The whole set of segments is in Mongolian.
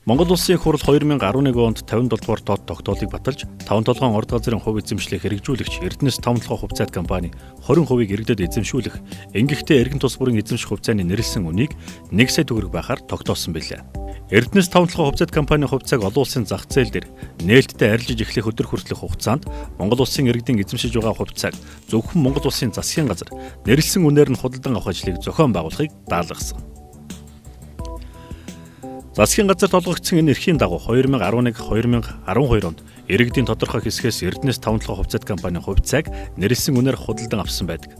Монгол Улсын их хурл 2011 онд 57 дугаар доод тогтоолыг баталж 5 толгойн орд газрын хувь эзэмшлийг хэрэгжүүлэгч Эрдэнэс тавталгын хувьцаат компани 20% иргэдэд эзэмшүүлэх ингэхдээ эргэн тус бүрийн эзэмших хувьцааны нэрэлсэн үнийг 1 сая төгрөг байхаар тогтоосон билээ. Эрдэнэс тавталгын хувьцаат компанийн хувьцааг олон улсын зах зээл дээр нээлттэй арилжиж эхлэх өдөр хүртэлх хугацаанд Монгол Улсын иргэдийн эзэмшиж байгаа хувьцааг зөвхөн Монгол Улсын засгийн газар нэрэлсэн үнээр нь худалдан авах ажлыг зохион байгуулахыг даалгасан. Засгийн газар толгогдсон энэ эрхийн дагуу 2011-2012 онд иргэдийн тодорхой хэсгээс Эрдэнэс тавталгын хувьцаат компанийн хувьцааг нэрэлсэн үнээр худалдан авсан байдаг.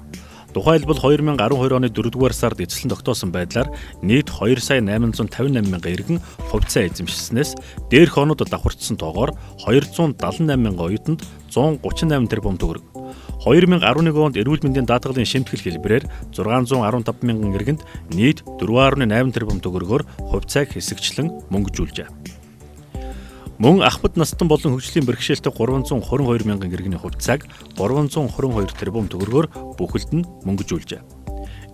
Тухайлбал 2012 оны 4-р сард эцэслэн тогтоосон байдлаар нийт 2,858,000 иргэн хувьцаа эзэмшснээс дээрх оноод давхарцсан тоогоор 278,000 оюутанд 138 тэрбум төгрөг. 2011 онд эрүүл мэндийн даатгалын шимтгэл хэлбэрээр 615,000 иргэнд нийт 4.8 тэрбум төгрөгөөр хувьцааг хэсэгчлэн мөнгөжүүлжээ. Мөн ахмад настан болон хөгжлийн бэрхшээлтэй 322,000 иргэний хувьцааг 322 тэрбум төгрөгөөр бүхэлд нь мөнгөжүүлжээ.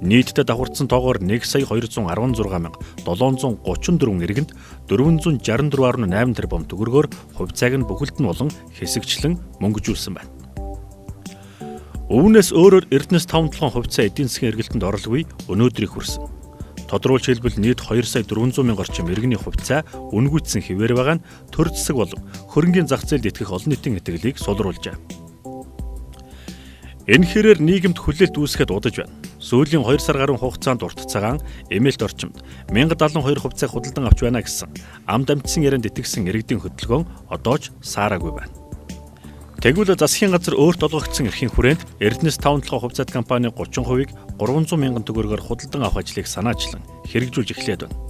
Нийтдээ давхарцсан тоогоор 1,216,734 иргэнд 464.8 тэрбум төгрөгөөр хувьцааг нь бүхэлд нь болон хэсэгчлэн мөнгөжүүлсэн байна. Өвнөөс өөрөөр Эрдэнэс тавталгын хувьцаа эдийн засгийн эргэлтэнд оролгүй өнөөдрийг хүрсэн. Тодруулж хэлбэл нийт 2,400,000 орчим иргэний хувьцаа үнгүйцсэн хэвээр байгаа нь төр засаг болон хөрөнгийн зах зээлд итгэх олон нийтийн итгэлийг сулруулжээ. Энэ хэрээр нийгэмд хүлээлт үүсгэхэд удаж байна. Сүүлийн 2 сар гаруй хугацаанд урт цагаан эмээлт орчимд 1072 хувьцааг худалдан авч байна гэсэн амд амтсан ярианд итгэсэн иргэдийн хөдөлгөөн одоо ч саараагүй байна. Тэгвэл засгийн газар өөрт олгогдсон эрхийн хүрээнд Эрдэнэс тавталгын хувьцаат компани 30%-ийг 300,000 төгрөгөөр худалдан авах ажлыг санаачлан хэрэгжүүлж эхлээд байна.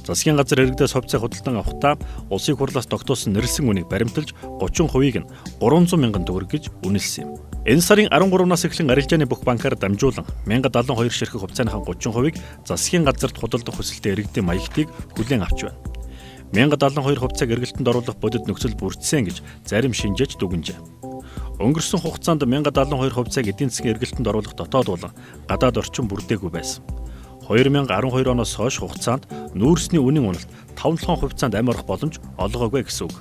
Засгийн газар иргэдээс хувьцаа худалдан авахдаа улсын хурлаас тогтоосон нэрэлсэн үнийг баримталж 30%-ийг нь 300,000 төгрөг гэж үнэлсэн юм. Энэ сарын 13-наас эхлэн арилжааны бүх банкаар дамжуулан 1072 ширхэг хувьцааныхаа 30%-ийг засгийн газарт худалдах хүсэлтэй иргэдийн маягтыг хүлээн авч байна. 1072 хувьцааг эргэлтэнд оруулах бодит нөхцөл бүрдсэн гэж зарим шинжээч дүгнжээ. Өнгөрсөн хугацаанд 1072 хувьцааг эдийн засгийн эргэлтэнд оруулах дотоод болон гадаад орчин бүрдээгүй байсан. 2012 оноос хойш хугацаанд нүүрсний үнийн уналт 5 хувьцаанд амь орох боломж олгоогүй гэсэн үг.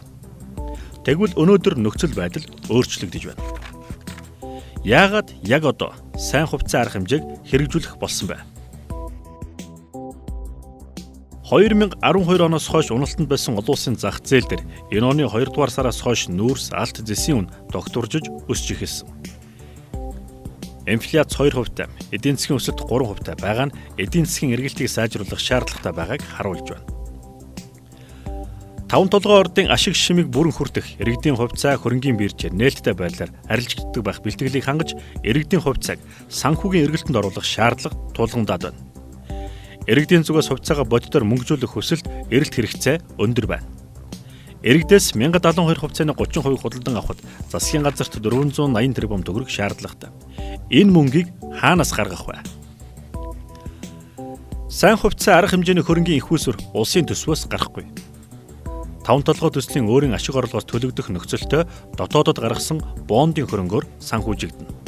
Тэгвэл өнөөдөр нөхцөл байдал өөрчлөгдөж байна. Яагаад яг одоо сайн хувьцаа арга хэмжээг хэрэгжүүлэх болсон бэ? 2012 оноос хойш уналтанд байсан олон улсын зах зээл дээр энэ оны 2-р сараас хойш нүүрс, алт, зэсийн үн догтуржиж өсөж эхэлсэн. Инфляц 2%, эдийн засгийн өсөлт 3% байгаа нь эдийн засгийн эргэлтийг сайжруулах шаардлагатай байгааг харуулж байна. 5 толгой ордын ашиг шимийг бүрэн хүртэх иргэдийн хувьцаа хөрөнгийн биржээр нээлттэй байдлаар арилжагддаг байх бэлтгэлийг хангаж иргэдийн хувьцааг санхүүгийн эргэлтэнд оруулах шаардлага тулгамдаад байна. Иргэдийн зүгээс хувьцаагаа бодитоор мөнгөжүүлэх хүсэлт эрэлт хэрэгцээ өндөр байна. Иргэдээс 1072 хувьцааны 30% худалдан авахд засгийн газарт 480 тэрбум төгрөг шаардлагатай. Энэ мөнгийг хаанаас гаргах вэ? Сайн хувьцаа арга хэмжээний хөрөнгийн их үүсвэр улсын төсвөөс гарахгүй. 5 толгой төслийн өөрийн ашиг орлогоос төлөгдөх нөхцөлтэй дотоодод гаргасан бондын хөрөнгөөр санхүүжигдэнэ.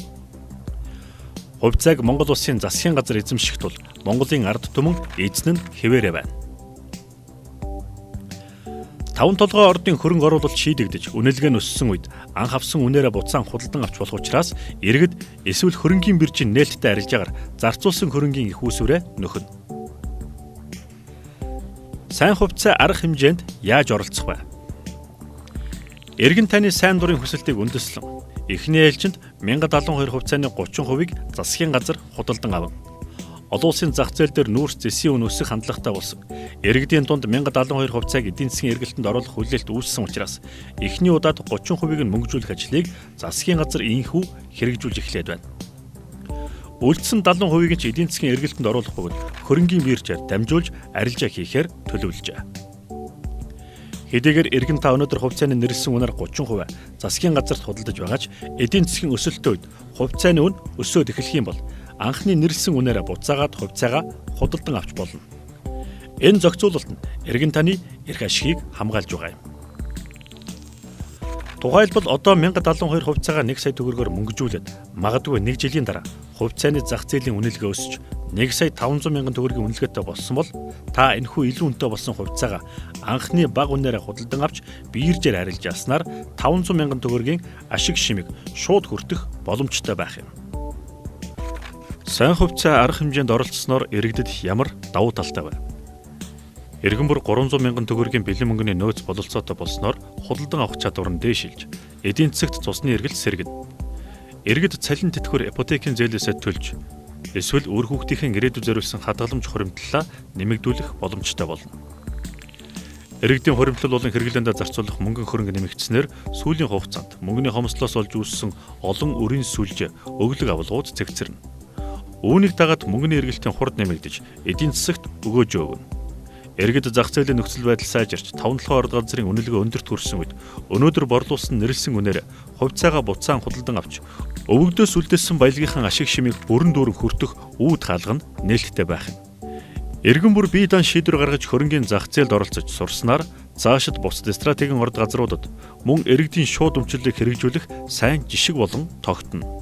Хувьцааг Монгол Улсын засгийн газар эзэмших тул Монголын ард түмэн эзэн нь хэвээрээ байна. 5 толгой ордын хөрөнгө оруулалт шийдэгдэж үнэлгээ нь өссөн үед анх авсан үнээрээ буцаан худалдан авч болох учраас иргэд эсвэл хөрөнгийн биржийн нээлттэй арилжаагаар зарцуулсан хөрөнгийн их үүсвэрээ нөхөн. Сайн хувьцаа арга хэмжээнд яаж оролцох вэ? Иргэн таны сайн дурын хүсэлтийг үндэслэн эхний ээлжинд 1072 хувьцааны 30%-ийг засгийн газар худалдан аван. Олон улсын зах зээл дээр нүүрс зэсийн үн өсөх хандлагатай болсон. Иргэдийн тунд 1072 хувьцааг эдийн засгийн эргэлтэнд оруулах хүлээлт үүссэн учраас эхний удаад 30%-ийг нь мөнгөжүүлэх ажлыг засгийн газар инхүү хэрэгжүүлж эхлээд байна. Үлдсэн 70%-ийг ч эдийн засгийн эргэлтэнд оруулах бөгөөд хөрөнгийн биржээр дамжуулж арилжаа хийхээр төлөвлөжээ. Хэдийгээр иргэн та өнөөдөр хувьцааны нэрэлсэн үнээр 30% засгийн газарт худалдаж байгаач эдийн засгийн өсөлттэй үед хувьцааны үн өсөөд эхлэх юм бол анхны нэрэлсэн үнээрээ буцаагаад хувьцаагаа худалдан авч болно. Энэ зохицуулалт нь иргэн таны эрх ашигыг хамгаалж байгаа юм. Тухайлбал одоо 1072 хувьцаагаа 1 сая төгрөгөөр мөнгөжүүлээд магадгүй 1 жилийн дараа хувьцааны зах зээлийн үнэлгээ өсөж 1,500,000 төгрөгийн үнэлгээтэй болсон бол та энэхүү илүү үнэтэй болсон хувьцаагаа анхны бага үнээрээ худалдан авч биержээр арилж яснаар 500,000 төгрөгийн ашиг шимийг шууд хүртэх боломжтой байх юм. Сайн хувьцаа арга хэмжээнд оролцсноор иргэдэд ямар давуу талтай вэ? Иргэн бүр 300,000 төгрөгийн бэлэн мөнгөний нөөц бололцоотой болсноор худалдан авах чадвар нь дээшилж, эдийн засагт цусны эргэлт сэргэнэ. Иргэд цалин тэтгэвэр ипотекийн зээлээсээ төлж, эсвэл үр хүүхдийн ирээдүйд зориулсан хадгаламж хуримтлалаа нэмэгдүүлэх боломжтой болно. Иргэдийн хуримтлал болон хэрэглээндээ зарцуулах мөнгөн хөрөнгө нэмэгдснээр сүүлийн хугацаанд мөнгөний хомсдлоос олж үүссэн олон үрийн сүлж өглөг авалгууд цэгцэрнэ. Үүнийг дагаад мөнгөний эргэлтийн хурд нэмэгдэж, эдийн засагт өгөөж өгнө. Иргэд зах зээлийн нөхцөл байдал сайжирч 5-7 орд газрын үнэлгээ өндөрт хүрсэн үед өнөөдөр борлуулсан нэрлсэн үнээр хувьцаагаа буцаан худалдан авч өвөгдөөс үлдээсэн баялагын ашиг шимийг бүрэн дүүрэн хүртэх үүд хаалга нь нээлттэй байх юм. Иргэн бүр бие даан шийдвэр гаргаж хөрөнгийн зах зээлд оролцож сурснаар цаашид бусад стратегийн орд газруудад мөн иргэдийн шууд өмчлөлийг хэрэгжүүлэх сайн жишг болон тогтно.